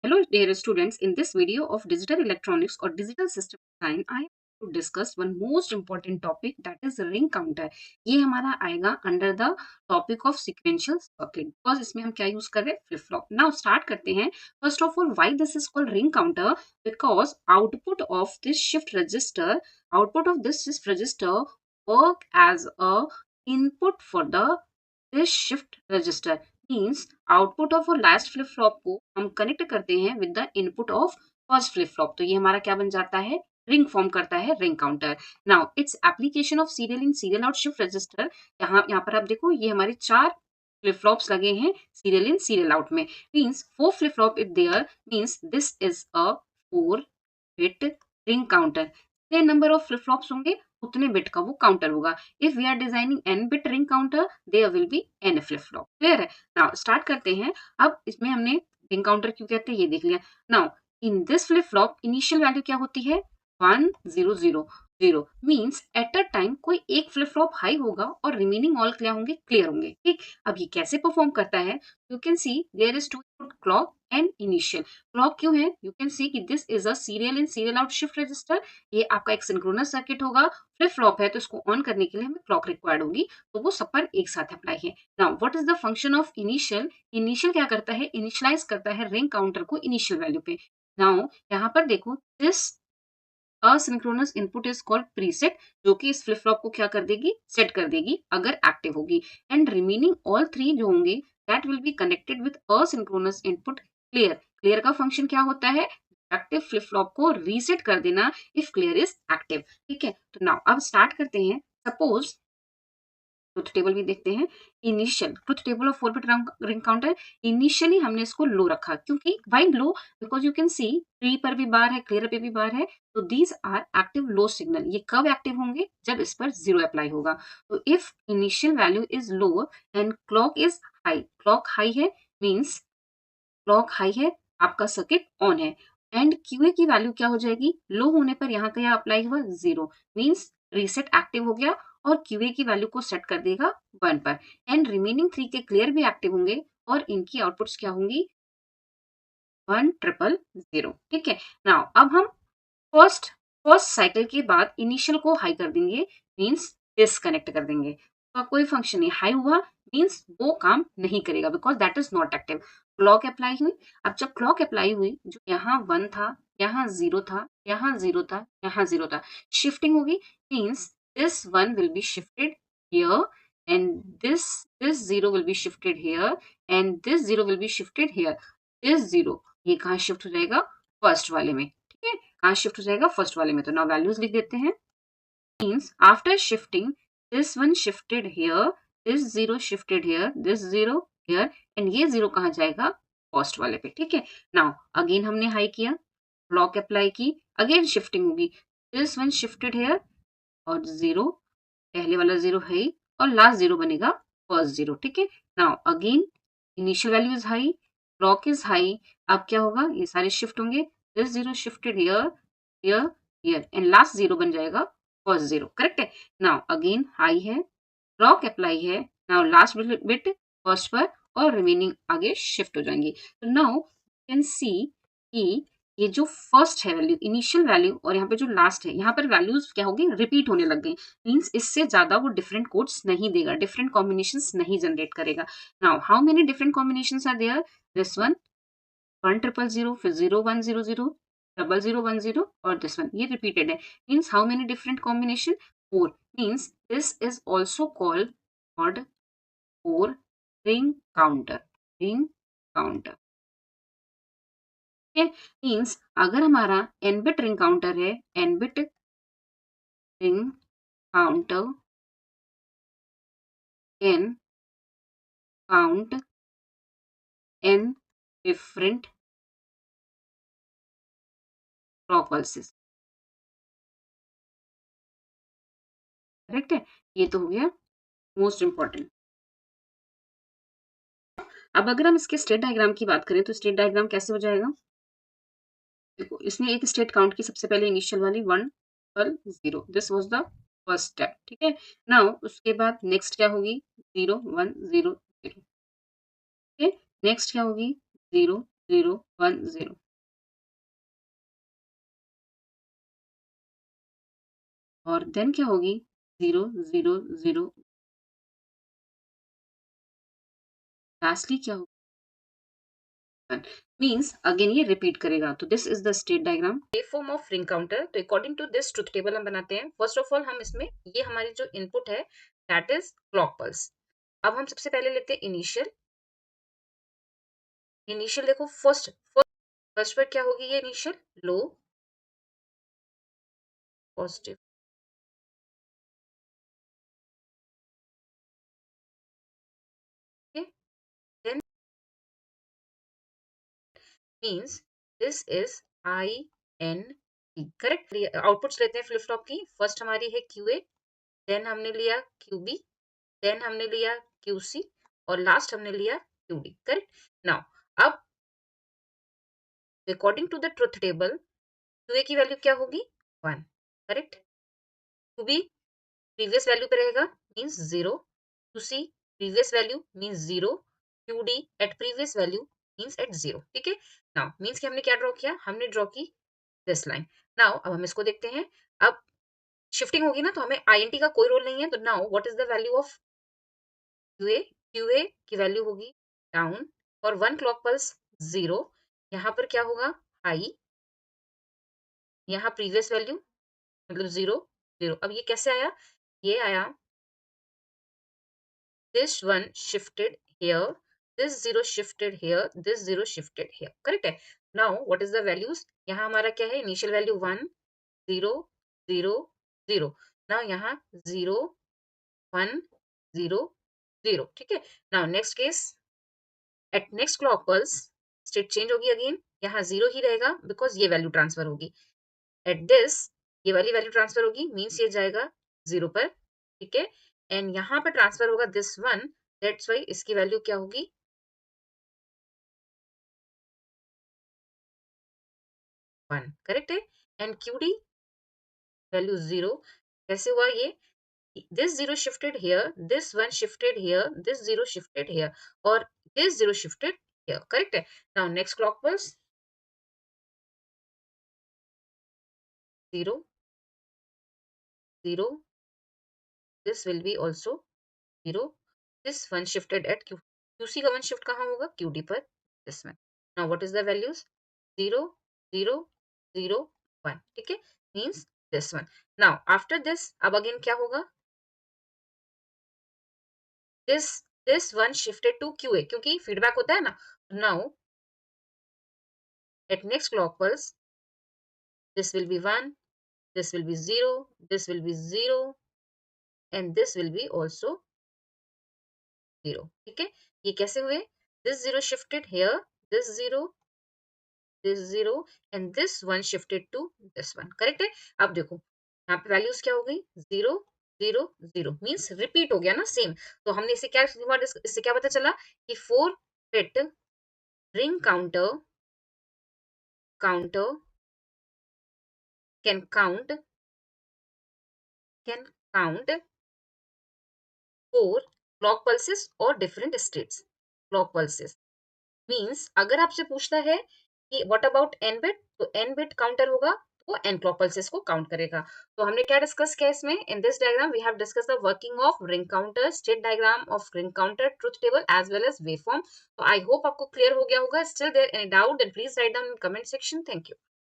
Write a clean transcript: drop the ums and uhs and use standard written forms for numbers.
Hello, dear students. In this video of digital electronics or digital system design, I am to discuss one most important topic, that is ring counter. ये हमारा आएगा under the topic of sequential circuit because इसमें हम क्या use कर रहे हैं, flip flop. Now start करते हैं. First of all, why this is called ring counter? Because output of this shift register work as a input for the this shift register. Means output of last flip flop को हम connect करते हैं with the input of first flip flop. तो ये हमारा क्या बन जाता है, रिंग फॉर्म करता है, ring counter. Now its application of serial in serial out shift register. यहाँ पर आप देखो, ये हमारे 4 फ्लिप फ्लॉप्स लगे हैं सीरियल इन सीरियल आउट में. Means 4 flip flop is there. Means this is a 4 bit ring counter. जितने नंबर ऑफ फ्लिप फ्लॉप्स होंगे उतने बिट का वो काउंटर होगा. If we are designing N bit ring counter, there will be N flip flop. Clear है? Now start करते हैं. अब इसमें हमने रिंग काउंटर क्यों कहते हैं ये देख लिया. Now in this flip flop initial value क्या होती है, 1 0 0 0. मीन्स एट अ टाइम कोई एक फ्लिप फ्लॉप हाई होगा और रिमेनिंग ऑल क्या होंगे, क्लियर होंगे. ठीक, अब ये कैसे परफॉर्म करता है, you can see there is two clock and initial. Clock क्यों है, यू कैन सी कि this is a serial in serial out shift register. ये आपका एक सिंक्रोनस सर्किट होगा. फ्लिप फ्लॉप है तो इसको ऑन करने के लिए हमें क्लॉक रिक्वायर्ड होगी, तो वो सब पर एक साथ अप्लाई है. Now what is the function of initial. Initial क्या करता है, इनिशियलाइज करता है रिंग काउंटर को इनिशियल वैल्यू पे. नाउ यहाँ पर देखो, this asynchronous input is called preset, जो कि इस फ्लिप फ्लॉप को क्या कर देगी, सेट कर देगी अगर एक्टिव होगी. एंड रिमेनिंग ऑल 3 जो होंगे that will be connected with asynchronous input clear. Clear का फंक्शन क्या होता है, एक्टिव फ्लिप फ्लॉप को रीसेट कर देना इफ क्लियर इज एक्टिव. ठीक है, तो नाउ अब स्टार्ट करते हैं. सपोज ट्रुथ टेबल भी देखते हैं. Initial truth table of 4 bit ring counter. Initially हमने इसको लो रखा, क्योंकि why low, because you can see tree पर भी बार है, क्लियर पे भी बार है. तो these are active low signal. ये कब एक्टिव होंगे, जब इस पर 0 अप्लाई होगा. तो if initial value is low and clock is high, clock high है मीन्स क्लॉक हाई है, आपका सर्किट ऑन है. एंड क्यूए की वैल्यू क्या हो जाएगी, लो होने पर यहाँ क्या अप्लाई हुआ, 0. मीन्स रीसेट एक्टिव हो गया और क्यूए की वैल्यू को सेट कर देगा 1 पर. एंड रिमेनिंग 3 के क्लियर भी एक्टिव होंगे और इनकी आउटपुट्स क्या होंगी, 1 0 0. ठीक है. नाउ अब हम फर्स्ट फर्स्ट साइकिल के बाद इनिशियल को हाई कर देंगे, मीन्स डिसकनेक्ट कर देंगे. तो कोई फंक्शन नहीं, हाई हुआ मीन्स वो काम नहीं करेगा because that is not active. Clock apply हुई. अब जब क्लॉक अप्लाई हुई, जो यहाँ 1 था, यहाँ 0 था, यहाँ 0 था, यहाँ 0 था, शिफ्टिंग होगी. Means this 1 will be shifted here and this 0 will be shifted here and this 0 will be shifted here. This 0 ये कहाँ शिफ्ट हो जाएगा, फर्स्ट वाले में. ठीक है, कहाँ शिफ्ट हो जाएगा, फर्स्ट वाले में. तो नाउ वैल्यूज लिख देते हैं. Means after shifting this 1 shifted here, this 0 shifted here, this 0 here and ये 0 कहाँ जाएगा, फर्स्ट वाले पे. ठीक है. नाउ अगेन हमने हाई किया, क्लॉक अप्लाई की, अगेन शिफ्टिंग होगी. दिस 1 शिफ्टेड हियर और 0, पहले वाला 0 है ही और लास्ट 0 बनेगा फर्स्ट 0. ठीक है. Now again initial value is high, clock is high. अब क्या होगा, ये सारे शिफ्ट होंगे. This 0 shifted here, here, here and last 0 बन जाएगा फर्स्ट 0. करेक्ट है. नाउ अगेन हाई है, क्लॉक अप्लाई है. नाउ लास्ट बिट फर्स्ट पर और रिमेनिंग आगे शिफ्ट हो जाएंगी. तो नाउ कैन सी कि ये जो फर्स्ट है वैल्यू, इनिशियल वैल्यू, और यहाँ पे जो लास्ट है, यहाँ पर वैल्यूज क्या होगी, रिपीट होने लग गई. मीन्स इससे ज्यादा वो डिफरेंट कोड्स नहीं देगा, डिफरेंट कॉम्बिनेशंस नहीं जनरेट करेगा. Now how many different combinations are there, this 1 1 0 0 0, फिर 0 1 0 0, 0 0 1 0 और दिस 1 ये रिपीटेड है. Means how many different combination, 4. Means this is also called 4 ring counter. Ring counter. Means अगर हमारा n बिट रिंग काउंटर है, n bit ring counter can count n different clock pulses. Correct है. ये तो हो गया most important. अब अगर हम इसके स्टेट डायग्राम की बात करें तो स्टेट डायग्राम कैसे हो जाएगा, देखो इसने एक स्टेट काउंट की, सबसे पहले इनिशियल वाली 1 12 0, this was the first step. ठीक है. नाउ उसके बाद नेक्स्ट क्या होगी, 0 1 0 0. नेक्स्ट क्या होगी, 0 0 1 0 और देन क्या होगी 0 0 0 लास्टली क्या होगा मीन्स अगेन ये रिपीट करेगा। तो this is the state diagram wave form of ring counter. तो according to this truth table हम बनाते हैं। फर्स्ट ऑफ ऑल हम इसमें ये हमारी जो इनपुट है दैट इज क्लॉक पल्स। अब हम सबसे पहले लेते हैं इनिशियल। इनिशियल देखो फर्स्ट पर क्या होगी ये initial low positive then means this is I N T correct. Outputs लेते हैं फ्लिप फ्लॉप की। फर्स्ट हमारी है क्यू ए, देन हमने लिया क्यू बी, देन हमने लिया क्यू सी और लास्ट हमने लिया क्यू डी करेक्ट। नाउ अब according to the truth table Q A की वैल्यू क्या होगी 1 correct. Q B previous value पे रहेगा means 0, Q C previous value means 0, Q D at previous value means at 0 ठीक है। नाउ मीन्स कि हमने क्या ड्रॉ किया, हमने ड्रॉ की दिस लाइन। नाउ अब हम इसको देखते हैं। अब शिफ्टिंग होगी ना तो हमें आईएनटी का कोई रोल नहीं है। तो now what is the value of QA, QA की वैल्यू होगी डाउन और 1 क्लॉक पल्स 0। यहाँ पर क्या होगा हाई, यहाँ प्रीवियस वैल्यू मतलब 0 0। अब ये कैसे आया, ये आया this one shifted here, this 0 shifted here, this 0 shifted here correct है। now what is the values, यहाँ हमारा क्या है इनिशियल वैल्यू 1 0 0 0। now यहाँ 0 1 0 0 ठीक है। now next case at next clock pulse state change होगी अगेन, यहाँ 0 ही रहेगा बिकॉज ये वैल्यू ट्रांसफर होगी। एट दिस ये वाली वैल्यू ट्रांसफर होगी मीन्स ये जाएगा 0 पर ठीक है। एंड यहाँ पर ट्रांसफर होगा दिस 1, दैट्स वाई इसकी वैल्यू क्या होगी 1 करेक्ट है। And Q D value 0। कैसे हुआ ये, this 0 shifted here, this 1 shifted here, this 0 shifted here और this 0 shifted here correct है। now next clock pulse 0 0, this will be also 0, this one shifted at q, qc का one shift कहाँ होगा qd पर this one। now what is the values 0 0 0 1 ठीक है means this one। now after this अब again क्या होगा, this one shifted to qa क्योंकि फीडबैक होता है ना। now at next clock pulse this will be 1, this will be 0, this will be 0 and this will be also 0 ठीक है। ये कैसे हुए, this 0 shifted here, this 0, this 0 and this one shifted to this one correct है। अब देखो यहाँ पे वैल्यूज क्या हो गई 0 0 0 मीन्स रिपीट हो गया ना सेम। तो हमने इसे क्या हुआ, इससे क्या पता चला कि 4 bit ring counter can count 4 clock pulses और different states. Clock pulses means अगर आपसे पूछता है कि व्हाट अबाउट एन बिट, तो एन बिट काउंटर होगा तो एन क्लॉक पल्सेस को काउंट करेगा। तो हमने क्या डिस्कस किया इसमें, in this diagram we have discuss the working of ring counter, state diagram of ring counter, truth table as well as wave form. तो आई होप आपको क्लियर हो गया होगा। Still there any doubt then please write down in comment section. Thank you.